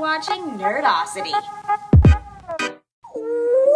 watching Nerdosity.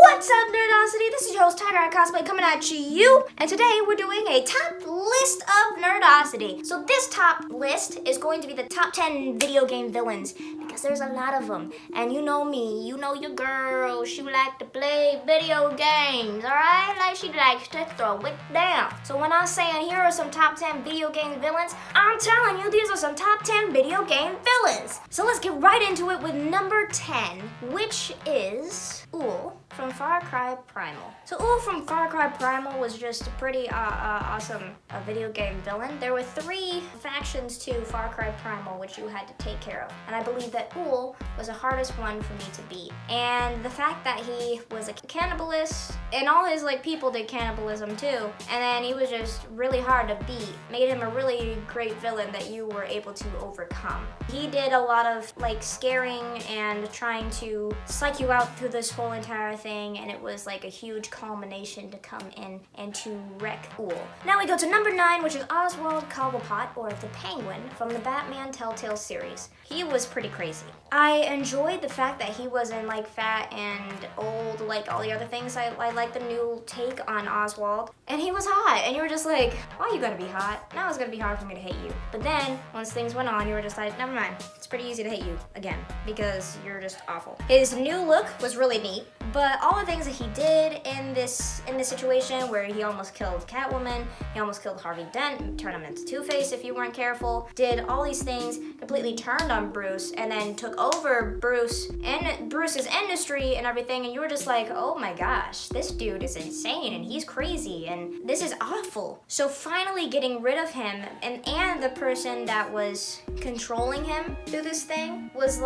What's up, Nerdosity? This is your host, Tiger Eye Cosplay, coming at you. And today we're doing a top list of Nerdosity. So this top list is going to be the top 10 video game villains, because there's a lot of them. And you know me, you know your girl, she like to play video games, alright? Like, she likes to throw it down. So when I'm saying here are some top 10 video game villains, I'm telling you these are some top 10 video game villains. So let's get right into it with number 10, which is Ull from Far Cry Primal. So Ull from Far Cry Primal was just a pretty awesome video game villain. There were 3 factions to Far Cry Primal which you had to take care of, and I believe that Ull was the hardest one for me to beat. And the fact that he was a cannibalist, and all his people did cannibalism too, and then he was just really hard to beat, made him a really great villain that you were able to overcome. He did a lot of scaring and trying to psych you out through this whole entire thing, and it was like a huge culmination to come in and to wreck Ull. Now we go to number 9, which is Oswald Cobblepot, or the Penguin, from the Batman Telltale series. He was pretty crazy. I enjoyed the fact that he wasn't fat and old like all the other things. I like the new take on Oswald. And he was hot, and you were just like, why you gotta be hot? Now it's gonna be hard for me to hate you. But then, once things went on, you were just like, never mind. It's pretty easy to hate you again, because you're just awful. His new look was really neat, but all the things that he did in this situation, where he almost killed Catwoman, he almost killed Harvey Dent, turned him into Two-Face if you weren't careful, did all these things, completely turned on Bruce, and then took over Bruce and Bruce's industry and everything, and you were just like, oh my gosh, this dude is insane, and he's crazy, and this is awful. So finally getting rid of him, and the person that was controlling him through this thing was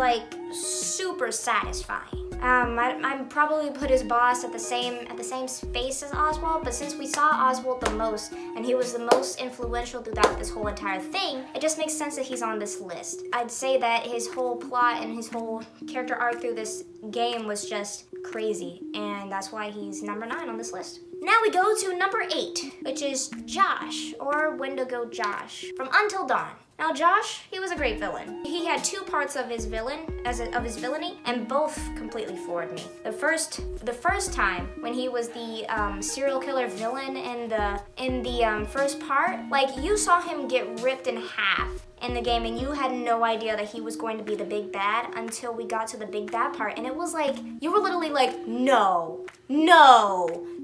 super satisfying. I probably put his boss at the same space as Oswald, but since we saw Oswald the most, and he was the most influential throughout this whole entire thing, it just makes sense that he's on this list. I'd say that his whole plot and his whole character arc through this game was just crazy, and that's why he's number 9 on this list. Now we go to number 8, which is Josh, or Wendigo Josh, from Until Dawn. Now Josh, he was a great villain. He had 2 parts of his villainy, and both completely floored me. The first time when he was the serial killer villain in the first part, you saw him get ripped in half in the game, and you had no idea that he was going to be the big bad until we got to the big bad part, and it was you were literally no,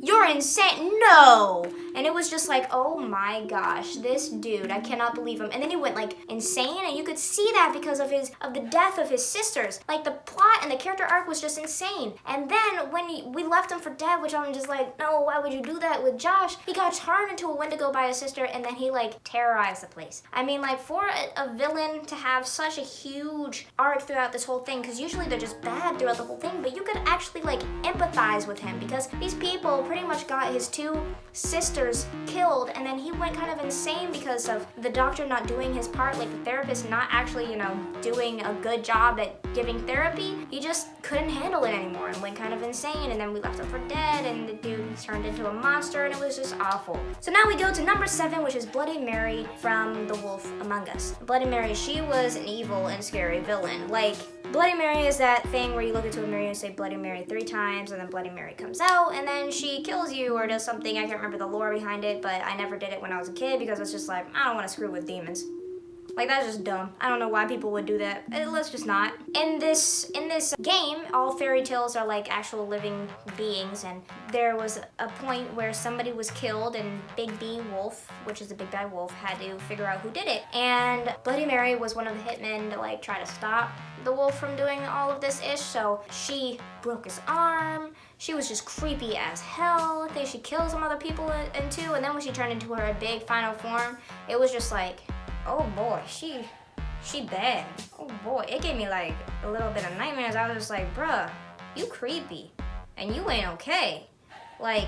you're insane, no. And it was just oh my gosh, this dude, I cannot believe him. And then he went insane, and you could see that because of the death of his sisters. The plot and the character arc was just insane. And then when we left him for dead, which I'm just no, why would you do that with Josh? He got turned into a Wendigo by his sister, and then he terrorized the place. I mean, for a villain to have such a huge arc throughout this whole thing, because usually they're just bad throughout the whole thing, but you could actually empathize with him, because these people pretty much got his 2 sisters killed, and then he went kind of insane because of the doctor not doing his part, the therapist not actually, doing a good job at giving therapy. He just couldn't handle it anymore and went kind of insane, and then we left him for dead, and the dude turned into a monster, and it was just awful. So now we go to number 7, which is Bloody Mary from The Wolf Among Us. Bloody Mary, she was an evil and scary villain. Bloody Mary is that thing where you look into a mirror and say Bloody Mary 3 times, and then Bloody Mary comes out, and then she kills you or does something. I can't remember the lore behind it, but I never did it when I was a kid, because it's just I don't want to screw with demons. That's just dumb. I don't know why people would do that. Let's just not. In this game, all fairy tales are actual living beings, and there was a point where somebody was killed, and Big B Wolf, which is the big bad wolf, had to figure out who did it. And Bloody Mary was one of the hitmen to try to stop the wolf from doing all of this ish, so she broke his arm. She was just creepy as hell. I think she killed some other people in 2, and then when she turned into her big final form, it was just oh boy, she bad. Oh boy, it gave me a little bit of nightmares. I was just bruh, you creepy, and you ain't okay.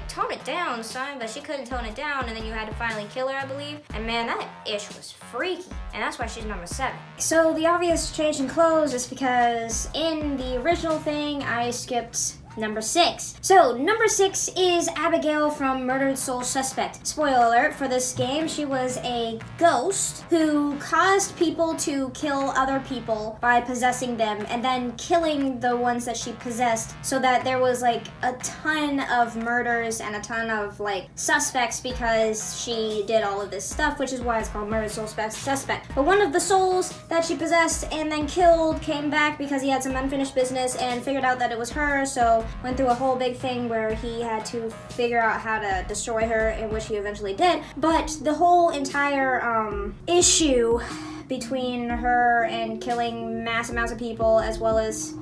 Tone it down, son. But she couldn't tone it down, and then you had to finally kill her, I believe. And man, that ish was freaky, and that's why she's number 7. So the obvious change in clothes is because in the original thing, I skipped number 6. So, number 6 is Abigail from Murdered Soul Suspect. Spoiler alert, for this game, she was a ghost who caused people to kill other people by possessing them and then killing the ones that she possessed, so that there was like a ton of murders and a ton of like suspects because she did all of this stuff, which is why it's called Murdered Soul Suspect. But one of the souls that she possessed and then killed came back because he had some unfinished business and figured out that it was her, so went through a whole big thing where he had to figure out how to destroy her, in which he eventually did. But the whole entire issue between her and killing mass amounts of people, as well as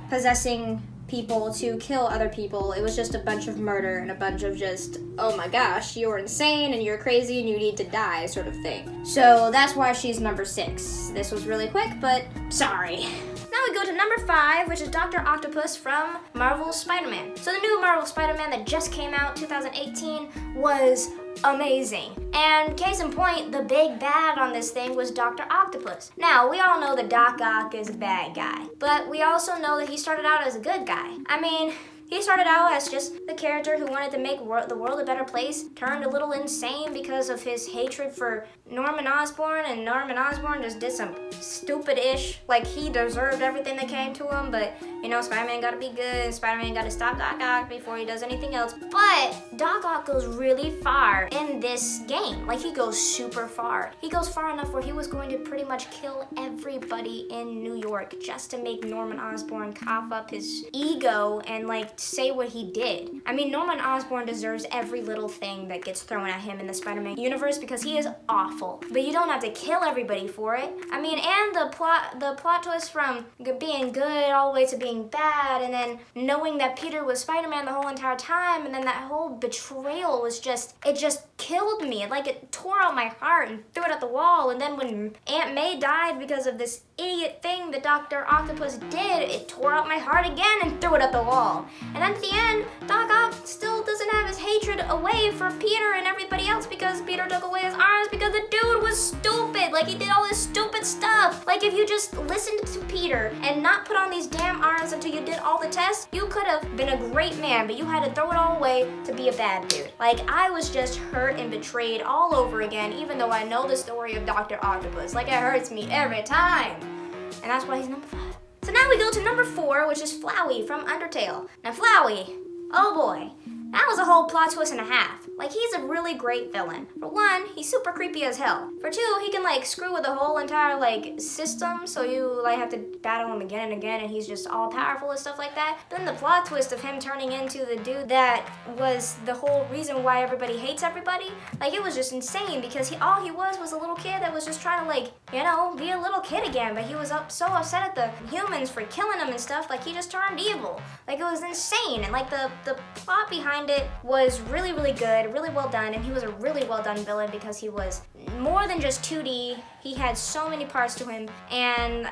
possessing people to kill other people, it was just a bunch of murder and a bunch of just, oh my gosh, you're insane and you're crazy and you need to die sort of thing. So that's why she's number 6. This was really quick, but sorry. Now we go to number 5, which is Dr. Octopus from Marvel's Spider-Man. So the new Marvel Spider-Man that just came out 2018 was amazing. And case in point, the big bad on this thing was Dr. Octopus. Now, we all know that Doc Ock is a bad guy, but we also know that he started out as a good guy. I mean, he started out as just the character who wanted to make the world a better place, turned a little insane because of his hatred for Norman Osborn, and Norman Osborn just did some stupid-ish, like he deserved everything that came to him, but you know, Spider-Man gotta be good, and Spider-Man gotta stop Doc Ock before he does anything else. But Doc Ock goes really far in this game. Like, he goes super far. He goes far enough where he was going to pretty much kill everybody in New York just to make Norman Osborn cough up his ego and like say what he did. I mean, Norman Osborn deserves every little thing that gets thrown at him in the Spider-Man universe because he is awful. But you don't have to kill everybody for it. I mean, and the plot twist from being good all the way to being bad, and then knowing that Peter was Spider-Man the whole entire time, and then that whole betrayal was just, it just killed me. Like, it tore out my heart and threw it at the wall. And then when Aunt May died because of this idiot thing that Dr. Octopus did, it tore out my heart again and threw it at the wall. And at the end, Doc Ock still doesn't have his hatred away for Peter and everybody else because Peter took away his arms because the dude was stupid. Like, he did all this stupid stuff. Like, if you just listened to Peter and not put on these damn arms until you did all the tests, you could have been a great man, but you had to throw it all away to be a bad dude. Like, I was just hurt and betrayed all over again, even though I know the story of Dr. Octopus. Like, it hurts me every time. And that's why he's number 5. So now we go to number 4, which is Flowey from Undertale. Now Flowey, oh boy, that was a whole plot twist and a half. Like, he's a really great villain. For one, he's super creepy as hell. For two, he can like screw with the whole entire like system, so you like have to battle him again and again, and he's just all powerful and stuff like that. Then the plot twist of him turning into the dude that was the whole reason why everybody hates everybody, like, it was just insane because all he was a little kid that was just trying to like, you know, be a little kid again, but he was so upset at the humans for killing him and stuff, like he just turned evil. Like, it was insane, and like the plot behind it was really, really good, really well done, and he was a really well done villain because he was more than just 2D. He had so many parts to him, and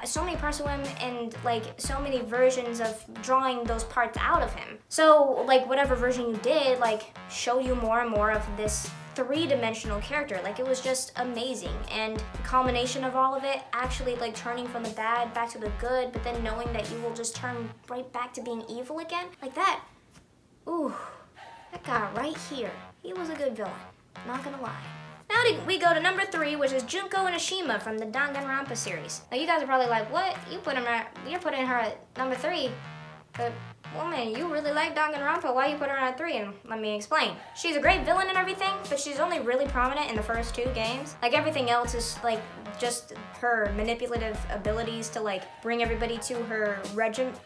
like so many versions of drawing those parts out of him. So like whatever version you did, like, showed you more and more of this 3-dimensional character. Like, it was just amazing, and the culmination of all of it, actually like turning from the bad back to the good, but then knowing that you will just turn right back to being evil again, like that. Ooh, that guy right here, he was a good villain, not gonna lie. Now we go to number 3, which is Junko Enoshima from the Danganronpa series. Now you guys are probably like, what? You're putting her at number 3, but woman, you really like Danganronpa. Why you put her at 3? And let me explain. She's a great villain and everything, but she's only really prominent in the first 2 games. Like, everything else is like just her manipulative abilities to like bring everybody to her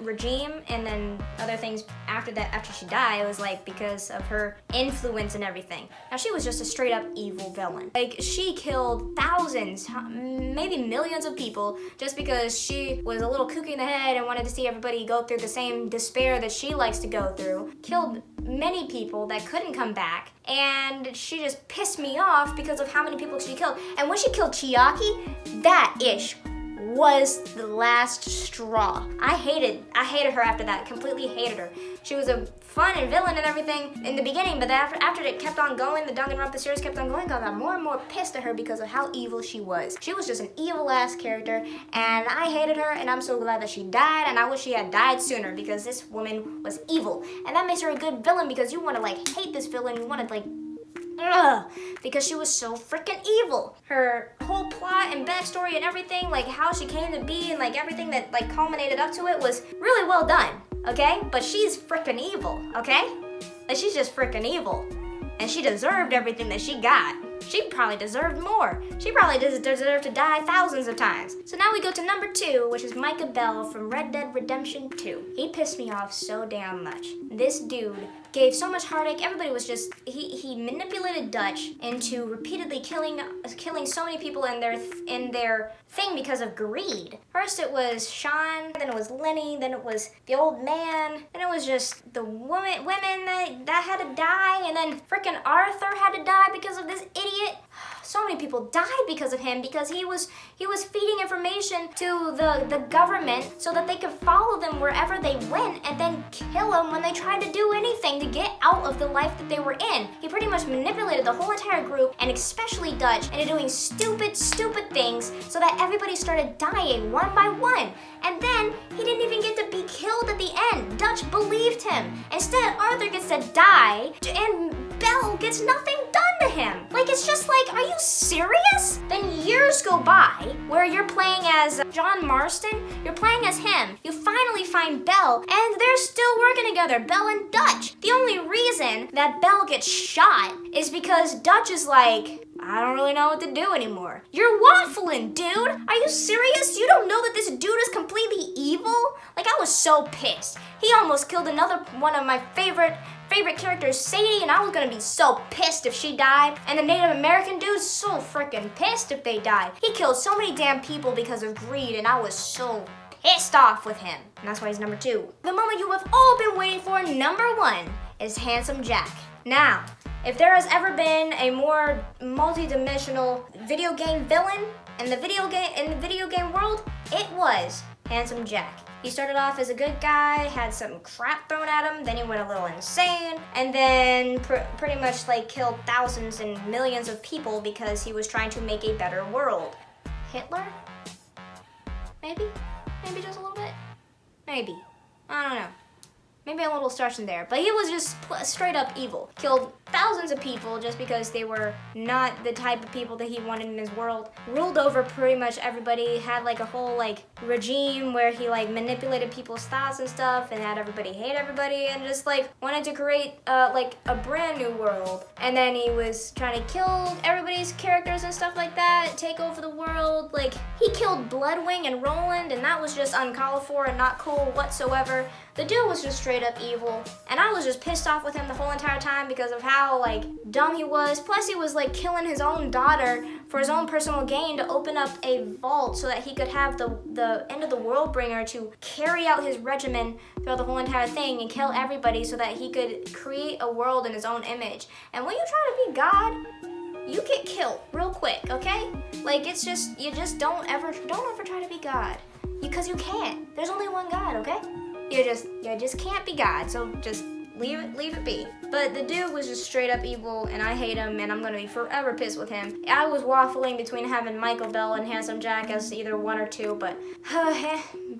regime, and then other things after that, after she died, it was like because of her influence and everything. Now, she was just a straight up evil villain. Like, she killed thousands, maybe millions of people just because she was a little kooky in the head and wanted to see everybody go through the same despair that she likes to go through. Killed many people that couldn't come back, and she just pissed me off because of how many people she killed. And when she killed Chiaki, that ish was the last straw. I hated her after that. Completely hated her. She was a fun and villain and everything in the beginning, but after it kept on going, the Danganronpa series kept on going, I got more and more pissed at her because of how evil she was. She was just an evil ass character, and I hated her, and I'm so glad that she died, and I wish she had died sooner because this woman was evil. And that makes her a good villain because you want to like hate this villain, you want to like because she was so freaking evil. Her whole plot and backstory and everything, like how she came to be and like everything that like culminated up to it was really well done, okay? But she's freaking evil, okay? Like she's just freaking evil. And she deserved everything that she got. She probably deserved more. She probably deserved to die thousands of times. So now we go to number 2, which is Micah Bell from Red Dead Redemption 2. He pissed me off so damn much. This dude gave so much heartache. Everybody was just, he manipulated Dutch into repeatedly killing so many people in their thing because of greed. First it was Sean, then it was Lenny, then it was the old man, then it was just the women that had to die, and then frickin' Arthur had to die because of this idiot. So many people died because of him because he was feeding information to the government so that they could follow them wherever they went and then kill them when they tried to do anything to get out of the life that they were in. He pretty much manipulated the whole entire group, and especially Dutch, into doing stupid things so that everybody started dying one by one. And then he didn't even get to be killed at the end. Dutch believed him. Instead, Arthur gets to die and Bell gets nothing done to him. Like, it's just like, are you serious? Then years go by where you're playing as John Marston, you're playing as him. You finally find Bell, and they're still working together, Bell and Dutch. The only reason that Bell gets shot is because Dutch is like, I don't really know what to do anymore. You're waffling, dude. Are you serious? You don't know that this dude is completely evil? Like, I was so pissed. He almost killed another one of my favorite characters, Sadie, and I was gonna be so pissed if she died. And the Native American dude's so freaking pissed if they died. He killed so many damn people because of greed, and I was so pissed off with him. And that's why he's number 2. The moment you have all been waiting for, number 1, is Handsome Jack. Now, if there has ever been a more multi-dimensional video game villain in the video game world, it was Handsome Jack. He started off as a good guy, had some crap thrown at him, then he went a little insane, and then pretty much like killed thousands and millions of people because he was trying to make a better world. Hitler? Maybe? Maybe just a little bit? Maybe. I don't know. Maybe a little starch in there, but he was just straight up evil. Killed thousands of people just because they were not the type of people that he wanted in his world. Ruled over pretty much everybody, had like a whole like regime where he like manipulated people's thoughts and stuff and had everybody hate everybody and just like wanted to create like a brand new world. And then he was trying to kill everybody's characters and stuff like that, take over the world. Like, he killed Bloodwing and Roland, and that was just uncalled for and not cool whatsoever. The dude was just straight up evil, and I was just pissed off with him the whole entire time because of how like dumb he was. Plus he was like killing his own daughter for his own personal gain to open up a vault so that he could have the end of the world bringer to carry out his regimen throughout the whole entire thing and kill everybody so that he could create a world in his own image. And when you try to be God, you get killed real quick, okay? Like, it's just, you just don't ever try to be God. Because you can't. There's only one God, okay? You just can't be God, so just leave it be. But the dude was just straight up evil, and I hate him, and I'm gonna be forever pissed with him. I was waffling between having Michael Bell and Handsome Jack as either 1 or 2, but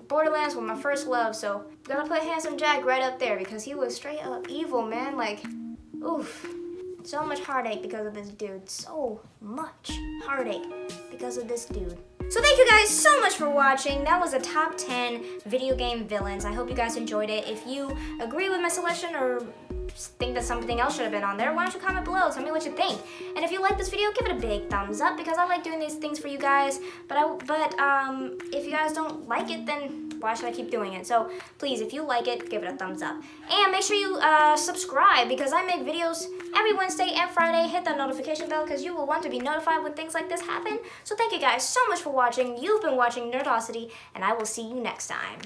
Borderlands was my first love, so I'm gonna put Handsome Jack right up there because he was straight up evil, man. Like, oof. So much heartache because of this dude. So much heartache because of this dude. So thank you guys so much for watching. That was a top 10 video game villains. I hope you guys enjoyed it. If you agree with my selection or think that something else should have been on there, why don't you comment below? Tell me what you think. And if you like this video, give it a big thumbs up because I like doing these things for you guys. But if you guys don't like it, then why should I keep doing it? So please, if you like it, give it a thumbs up. And make sure you subscribe because I make videos every Wednesday and Friday. Hit that notification bell because you will want to be notified when things like this happen. So thank you guys so much for watching. You've been watching Nerdosity, and I will see you next time.